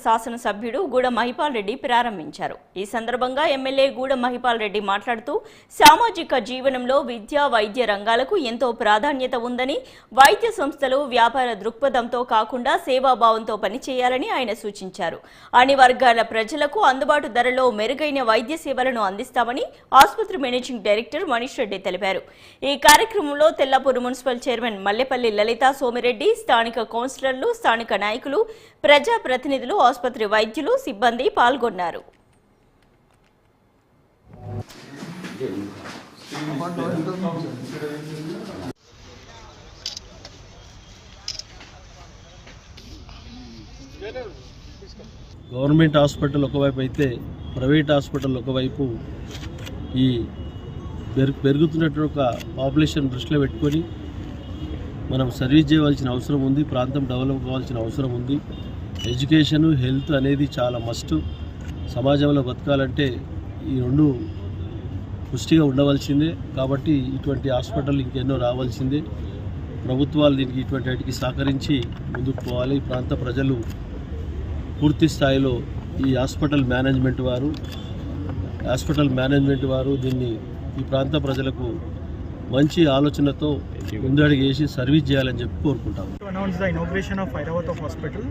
శాసనసభ్యుడు గూడ మహిపాల్ రెడ్డి ప్రారంభించారు. ఈ సందర్భంగా ఎమ్మెల్యే గూడ మహిపాల్ రెడ్డి మాట్లాడుతూ సామాజిక జీవనంలో విద్య, వైద్య రంగాలకు ఎంతో ప్రాధాన్యత ఉందని, వైద్య సంస్థలు వ్యాపార దృక్పథంతో కాకుండా సేవాభావంతో పనిచేయాలని ఆయన సూచించారు. అన్ని వర్గాల ప్రజలకు అందుబాటు ధరలో మెరుగైన వైద్య సేవలను అందిస్తామని ఆసుపత్రి మేనేజింగ్ డైరెక్టర్ మనీష్ రెడ్డి తెలిపారు. ఈ కార్యక్రమంలో తెల్లాపూర్ మున్సిపల్ చైర్మన్ మల్లెపల్లి లలితా సోమిరెడ్డి, స్థానిక కౌన్సిలర్లు, స్థానిక నాయకులు, ప్రజాప్రతినిధులు, ఆసుపత్రి వైద్యులు, సిబ్బంది పాల్గొన్నారు. గవర్నమెంట్ హాస్పిటల్ ఒకవైపు అయితే ప్రైవేట్ హాస్పిటల్ ఒకవైపు ఈ పెరుగుతున్నటువంటి ఒక పాపులేషన్ దృష్టిలో పెట్టుకొని మనం సర్వీస్ చేయవలసిన అవసరం ఉంది. ప్రాంతం డెవలప్ కావాల్సిన అవసరం ఉంది. ఎడ్యుకేషను, హెల్త్ అనేది చాలా మస్ట్. సమాజంలో బతకాలంటే ఈ రెండు పుష్టిగా ఉండవలసిందే. కాబట్టి ఇటువంటి హాస్పిటల్ ఇంకెన్నో రావాల్సిందే. ప్రభుత్వాలు దీనికి ఇటువంటి వాటికి సహకరించి ముందుకు పోవాలి. ఈ ప్రాంత ప్రజలు పూర్తి స్థాయిలో ఈ హాస్పిటల్ మేనేజ్మెంట్ వారు దీన్ని ఈ ప్రాంత ప్రజలకు మంచి ఆలోచనతో ముందడుగు వేసి సర్వీస్ చేయాలని చెప్పి కోరుకుంటాము. To announce the inauguration of Airavatha Hospital.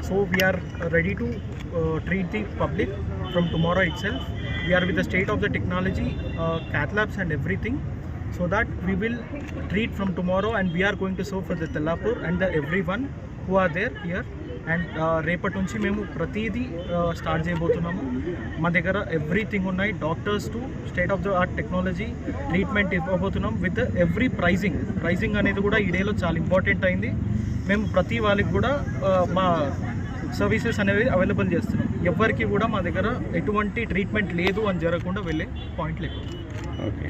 So we are ready to treat the public from tomorrow itself. We are with the state of the technology, cath labs and everything, so that we will treat from tomorrow, and we are going to serve for the Tellapur and everyone who are there here. And రేపటి నుంచి మేము ప్రతిదీ start చేయబోతున్నాము. మా దగ్గర everything ఉన్నాయి. Doctors to state of the art technology treatment ఇవ్వబోతున్నాం with every pricing అనేది కూడా ఈ డేలో చాలా ఇంపార్టెంట్ అయింది. మేము ప్రతి వాళ్ళకి కూడా మా సర్వీసెస్ అనేవి అవైలబుల్ చేస్తున్నాం. ఎవరికి కూడా మా దగ్గర ఎటువంటి ట్రీట్మెంట్ లేదు అని జరగకుండా వెళ్ళే పాయింట్ లేదు. ఓకే.